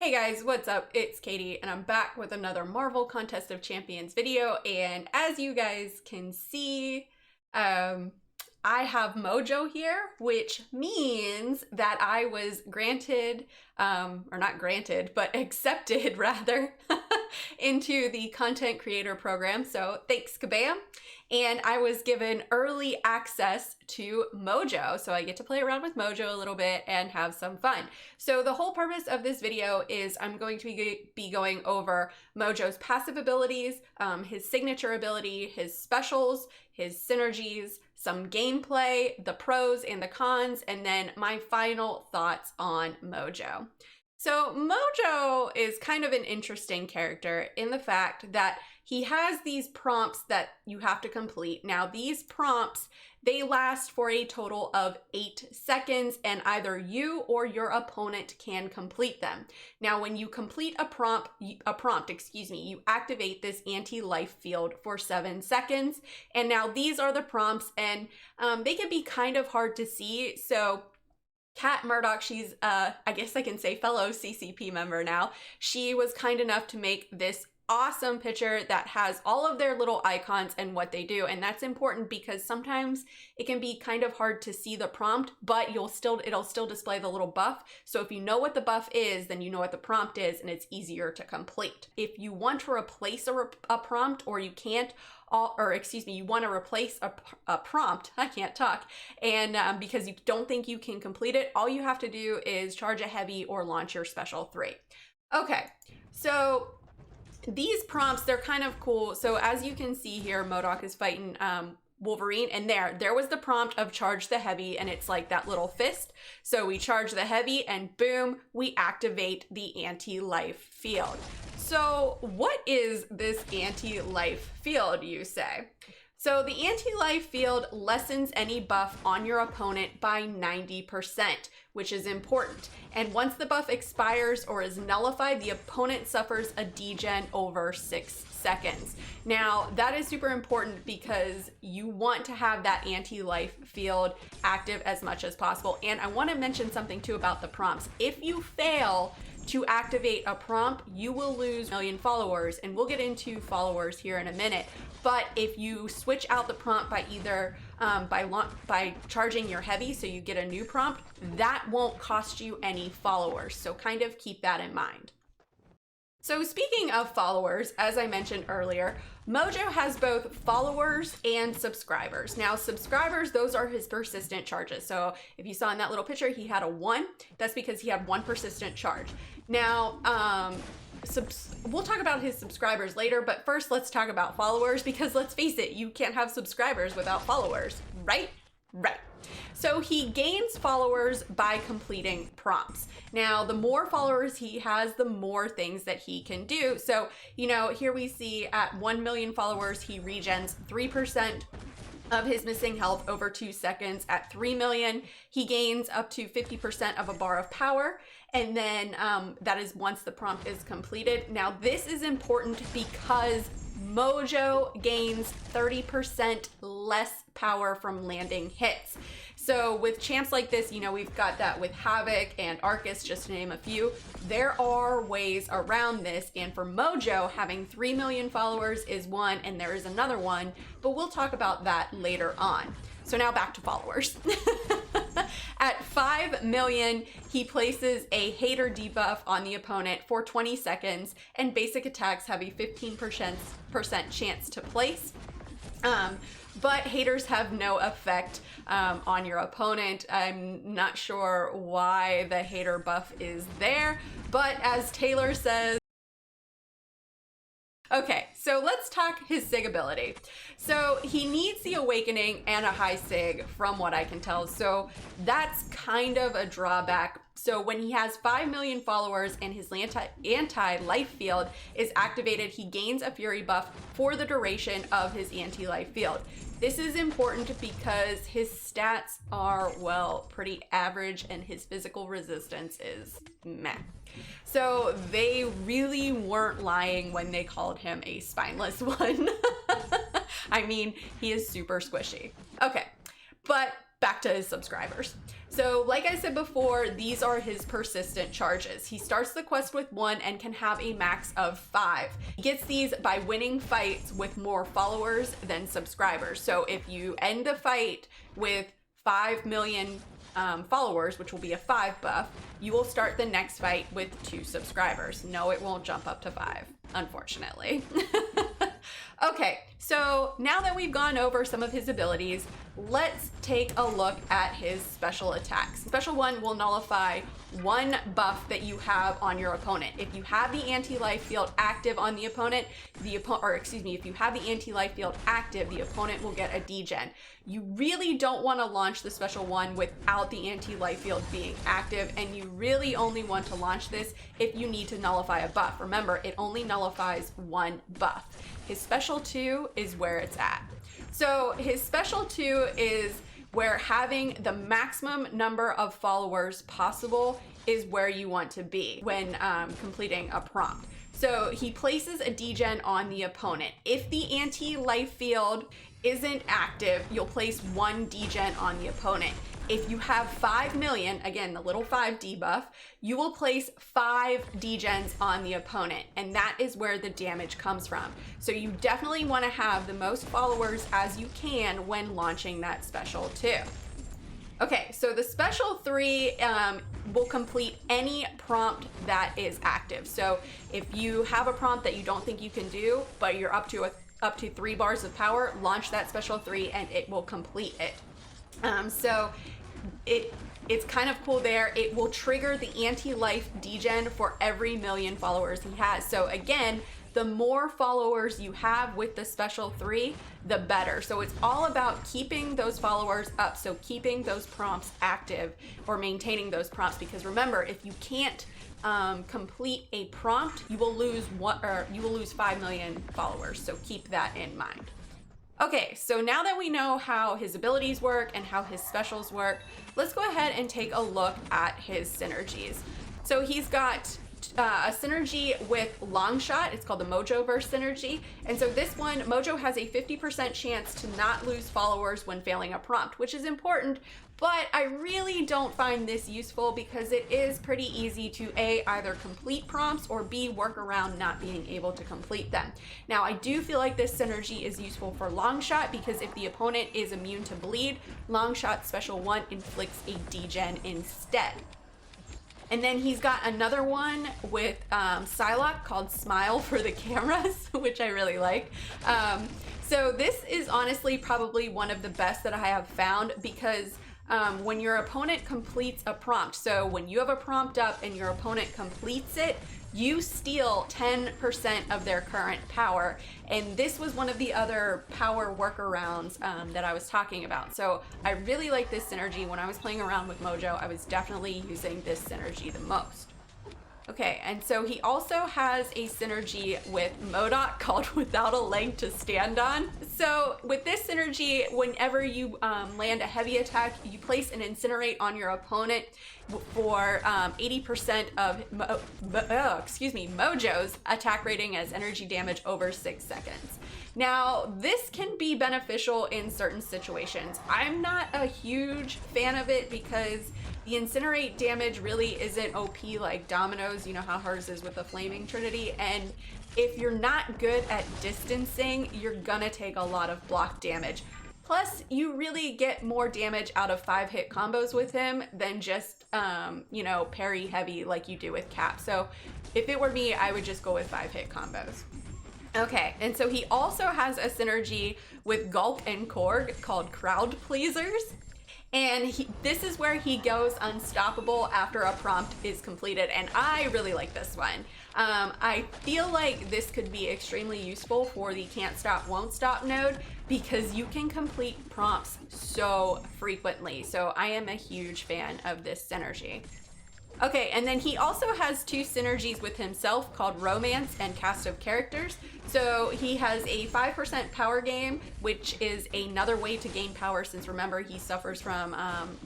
Hey guys, what's up? It's Katie and I'm back with another Marvel Contest of Champions video, and as you guys can see, I have Mojo here, which means that I was granted, or not granted, but accepted rather, into the content creator program. So thanks, kabam. And I was given early access to Mojo. So I get to play around with Mojo a little bit and have some fun. So the whole purpose of this video is I'm going to be going over Mojo's passive abilities, his signature ability, his specials, his synergies, some gameplay, the pros and the cons, and then my final thoughts on Mojo. So Mojo is kind of an interesting character in the fact that he has these prompts that you have to complete. Now these prompts, they last for a total of 8 seconds and either you or your opponent can complete them. Now when you complete a prompt, you activate this anti-life field for 7 seconds. And now these are the prompts, and they can be kind of hard to see. So Kat Murdoch, she's, I guess I can say fellow CCP member now. She was kind enough to make this awesome picture that has all of their little icons and what they do. And that's important because sometimes it can be kind of hard to see the prompt, but it'll still display the little buff. So if you know what the buff is, then you know what the prompt is and it's easier to complete. If you want to replace a prompt, or you can't, you want to replace a prompt, I can't talk, and because you don't think you can complete it, all you have to do is charge a heavy or launch your special 3. Okay, so these prompts, they're kind of cool. So as you can see here, MODOK is fighting Wolverine, and there was the prompt of charge the heavy, and it's like that little fist. So we charge the heavy and boom, we activate the anti-life field. So what is this anti-life field, you say? So the anti-life field lessens any buff on your opponent by 90%, which is important. And once the buff expires or is nullified, the opponent suffers a degen over 6 seconds. Now, that is super important because you want to have that anti-life field active as much as possible. And I want to mention something too about the prompts. If you fail to activate a prompt, you will lose 1 million followers, and we'll get into followers here in a minute. But if you switch out the prompt by either by charging your heavy, so you get a new prompt, that won't cost you any followers. So kind of keep that in mind. So speaking of followers, as I mentioned earlier, Mojo has both followers and subscribers. Now subscribers, those are his persistent charges. So if you saw in that little picture, he had a 1. That's because he had 1 persistent charge. Now, we'll talk about his subscribers later, but first let's talk about followers, because let's face it, you can't have subscribers without followers, right? Right. So he gains followers by completing prompts. Now, the more followers he has, the more things that he can do. So, you know, here we see at 1 million followers, he regens 3% of his missing health over 2 seconds. At 3 million, he gains up to 50% of a bar of power. And then that is once the prompt is completed. Now, this is important because Mojo gains 30% less power from landing hits. So with champs like this, you know, we've got that with Havoc and Arcus, just to name a few. There are ways around this, and for Mojo, having 3 million followers is one, and there is another one, but we'll talk about that later on. So now back to followers. At 5 million, he places a hater debuff on the opponent for 20 seconds, and basic attacks have a 15% chance to place. But haters have no effect on your opponent. I'm not sure why the hater buff is there, but as Taylor says, okay, so let's talk his sig ability. So he needs the awakening and a high sig from what I can tell. So that's kind of a drawback. So when he has 5 million followers and his anti-life field is activated, he gains a fury buff for the duration of his anti-life field. This is important because his stats are, well, pretty average, and his physical resistance is meh. So they really weren't lying when they called him a spineless one. I mean, he is super squishy. Okay, but back to his subscribers. So like I said before, these are his persistent charges. He starts the quest with 1 and can have a max of 5. He gets these by winning fights with more followers than subscribers. So if you end the fight with 5 million followers, which will be a 5 buff, you will start the next fight with 2 subscribers. No, it won't jump up to 5, unfortunately. Okay, so now that we've gone over some of his abilities, let's take a look at his special attacks. Special 1 will nullify 1 buff that you have on your opponent. If you have the anti-life field active on the opponent, if you have the anti-life field active, the opponent will get a degen. You really don't want to launch the special 1 without the anti-life field being active, and you really only want to launch this if you need to nullify a buff. Remember, it only nullifies 1 buff. His special 2 is where it's at. So his special 2 is where having the maximum number of followers possible is where you want to be when completing a prompt. So he places a degen on the opponent. If the anti-life field isn't active, you'll place 1 degen on the opponent. If you have 5 million, again, the little 5 debuff, you will place 5 degens on the opponent, and that is where the damage comes from. So you definitely want to have the most followers as you can when launching that special 2. Okay, so the special 3 will complete any prompt that is active. So if you have a prompt that you don't think you can do, but you're up to 3 bars of power, launch that special 3 and it will complete it. So it's kind of cool there. It will trigger the anti-life degen for every million followers he has. So again, the more followers you have with the special 3, the better. So it's all about keeping those followers up. So keeping those prompts active or maintaining those prompts, because remember, if you can't complete a prompt, you will lose 5 million followers. So keep that in mind. Okay, so now that we know how his abilities work and how his specials work, let's go ahead and take a look at his synergies. So he's got a synergy with Longshot. It's called the Mojoverse synergy. And so this one, Mojo has a 50% chance to not lose followers when failing a prompt, which is important, but I really don't find this useful because it is pretty easy to A, either complete prompts, or B, work around not being able to complete them. Now, I do feel like this synergy is useful for Longshot because if the opponent is immune to bleed, Longshot special 1 inflicts a degen instead. And then he's got another one with Psylocke called Smile for the Cameras, which I really like. So this is honestly probably one of the best that I have found because when your opponent completes a prompt, so when you have a prompt up and your opponent completes it, you steal 10% of their current power. And this was one of the other power workarounds that I was talking about. So I really like this synergy. When I was playing around with Mojo, I was definitely using this synergy the most. Okay, and so he also has a synergy with MODOK called Without a Leg to Stand On. So with this synergy, whenever you land a heavy attack, you place an Incinerate on your opponent for 80% of Mojo's attack rating as energy damage over 6 seconds. Now, this can be beneficial in certain situations. I'm not a huge fan of it because the Incinerate damage really isn't OP like Domino's, you know how hers is with the Flaming Trinity, and if you're not good at distancing, you're gonna take a lot of block damage. Plus, you really get more damage out of 5-hit combos with him than just, parry heavy like you do with Cap. So if it were me, I would just go with 5-hit combos. Okay, and so he also has a synergy with Gulp and Korg called Crowd Pleasers. And this is where he goes unstoppable after a prompt is completed, and I really like this one. I feel like this could be extremely useful for the can't stop, won't stop node because you can complete prompts so frequently. So I am a huge fan of this synergy. Okay, and then he also has 2 synergies with himself called Romance and Cast of Characters. So he has a 5% power gain, which is another way to gain power since remember he suffers from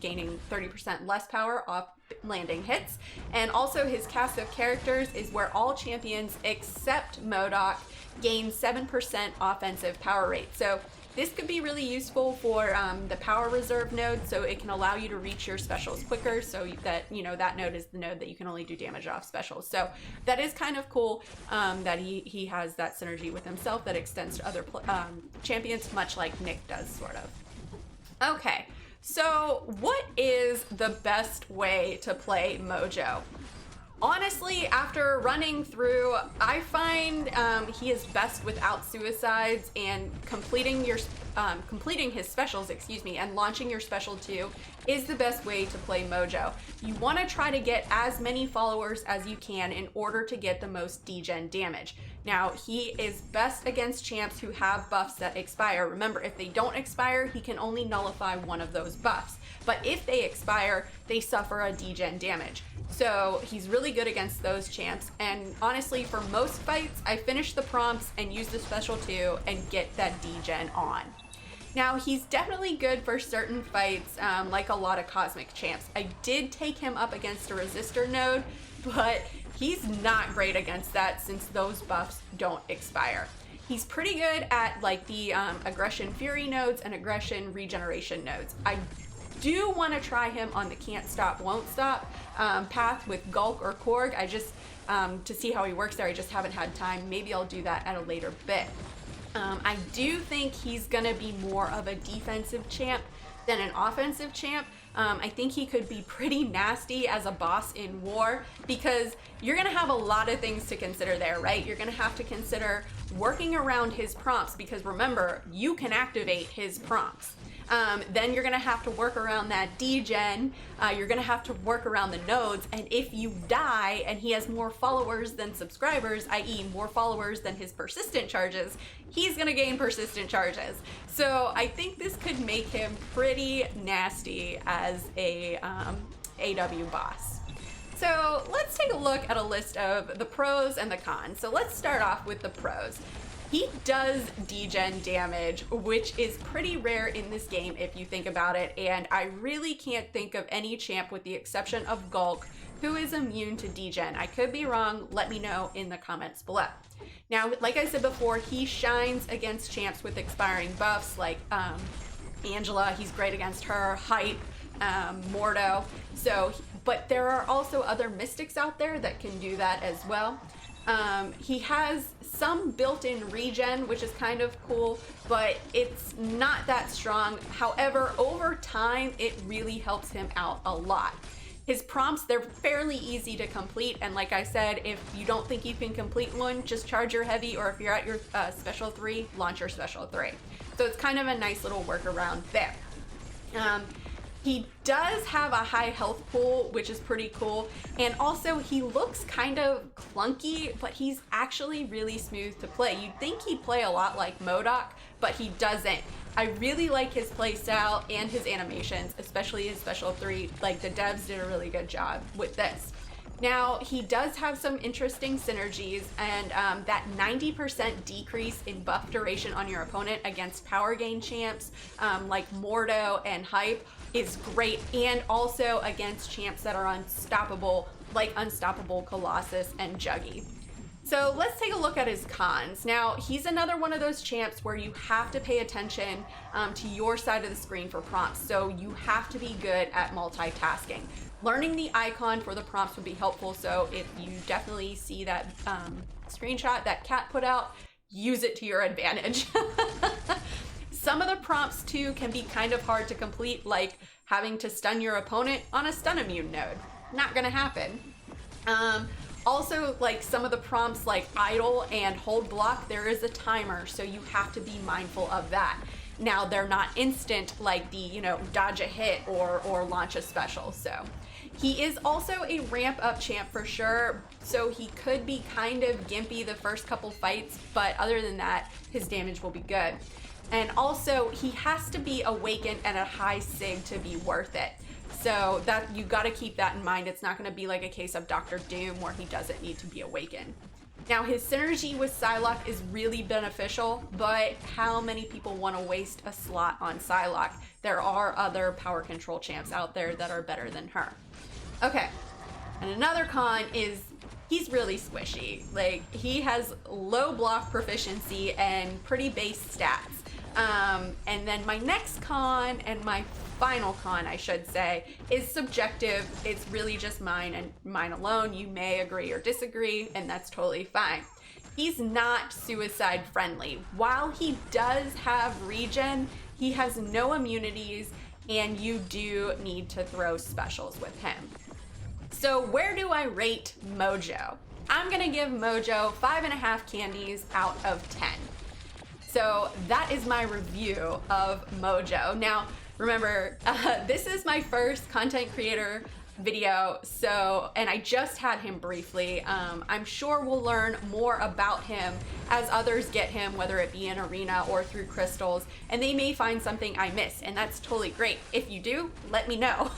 gaining 30% less power off landing hits. And also his Cast of Characters is where all champions except MODOK gain 7% offensive power rate. So this could be really useful for the power reserve node, so it can allow you to reach your specials quicker, so that, you know, that node is the node that you can only do damage off specials. So that is kind of cool that he has that synergy with himself that extends to other champions, much like Nick does, sort of. Okay, so what is the best way to play Mojo? Honestly, after running through, I find he is best without suicides, and completing his specials, and launching your special 2 is the best way to play Mojo. You want to try to get as many followers as you can in order to get the most degen damage. Now, he is best against champs who have buffs that expire. Remember, if they don't expire, he can only nullify one of those buffs. But if they expire, they suffer a degen damage. So he's really good against those champs, and honestly, for most fights, I finish the prompts and use the special 2 and get that degen on. Now, he's definitely good for certain fights, like a lot of cosmic champs. I did take him up against a resistor node, but he's not great against that since those buffs don't expire. He's pretty good at like the aggression fury nodes and aggression regeneration nodes. I do want to try him on the can't stop won't stop path with Gulk or Korg. I just to see how he works there, I just haven't had time. Maybe I'll do that at a later bit. I do think he's gonna be more of a defensive champ than an offensive champ. I think he could be pretty nasty as a boss in war, because you're gonna have a lot of things to consider there, right? You're gonna have to consider working around his prompts, because remember, you can activate his prompts. Then you're gonna have to work around that degen, you're gonna have to work around the nodes, and if you die and he has more followers than subscribers, i.e. more followers than his persistent charges, he's gonna gain persistent charges. So I think this could make him pretty nasty as a AW boss. So let's take a look at a list of the pros and the cons. So let's start off with the pros. He does degen damage, which is pretty rare in this game if you think about it, and I really can't think of any champ with the exception of Gulk who is immune to degen. I could be wrong, let me know in the comments below. Now, like I said before, he shines against champs with expiring buffs like Angela, he's great against her, Hype, Mordo, but there are also other mystics out there that can do that as well. He has some built-in regen, which is kind of cool, but it's not that strong. However, over time, it really helps him out a lot. His prompts, they're fairly easy to complete, and like I said, if you don't think you can complete one, just charge your heavy, or if you're at your special 3, launch your special 3. So it's kind of a nice little workaround there. He does have a high health pool, which is pretty cool, and also he looks kind of clunky, but he's actually really smooth to play. You'd think he'd play a lot like MODOK, but he doesn't. I really like his playstyle and his animations, especially his special 3. Like, the devs did a really good job with this. Now, he does have some interesting synergies, and that 90% decrease in buff duration on your opponent against power gain champs like Mordo and Hype is great, and also against champs that are unstoppable, like Unstoppable Colossus and Juggy. So let's take a look at his cons. Now, he's another one of those champs where you have to pay attention to your side of the screen for prompts, so you have to be good at multitasking. Learning the icon for the prompts would be helpful, so if you definitely see that screenshot that Kat put out, use it to your advantage. Some of the prompts too can be kind of hard to complete, like having to stun your opponent on a stun immune node. Not gonna happen. Also, like some of the prompts like idle and hold block, there is a timer, so you have to be mindful of that. Now, they're not instant like the, dodge a hit or launch a special, so. He is also a ramp up champ for sure, so he could be kind of gimpy the first couple fights, but other than that, his damage will be good. And also, he has to be awakened at a high sig to be worth it. So that you got to keep that in mind. It's not going to be like a case of Dr. Doom where he doesn't need to be awakened. Now, his synergy with Psylocke is really beneficial, but how many people want to waste a slot on Psylocke? There are other power control champs out there that are better than her. Okay, and another con is he's really squishy. Like, he has low block proficiency and pretty base stats. And then my next con, and my final con, I should say, is subjective. It's really just mine and mine alone. You may agree or disagree, and that's totally fine. He's not suicide friendly. While he does have regen, he has no immunities, and you do need to throw specials with him. So where do I rate Mojo? I'm gonna give Mojo 5.5 candies out of 10. So that is my review of Mojo. Now, remember, this is my first content creator video, and I just had him briefly. I'm sure we'll learn more about him as others get him, whether it be in arena or through crystals, and they may find something I missed, and that's totally great. If you do, let me know.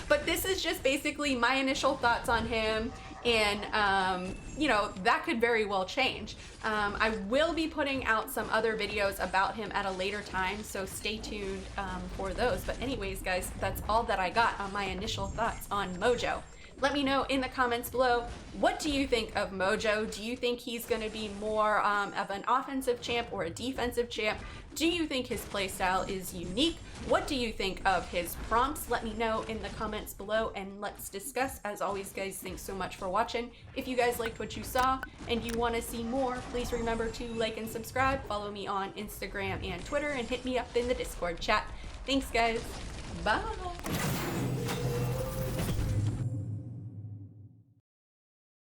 But this is just basically my initial thoughts on him, and you know, that could very well change. I will be putting out some other videos about him at a later time, so stay tuned for those. But anyways, guys, that's all that I got on my initial thoughts on Mojo. Let me know in the comments below, what do you think of Mojo? Do you think he's going to be more of an offensive champ or a defensive champ? Do you think his playstyle is unique? What do you think of his prompts? Let me know in the comments below, and let's discuss. As always, guys, thanks so much for watching. If you guys liked what you saw and you want to see more, please remember to like and subscribe. Follow me on Instagram and Twitter, and hit me up in the Discord chat. Thanks, guys. Bye.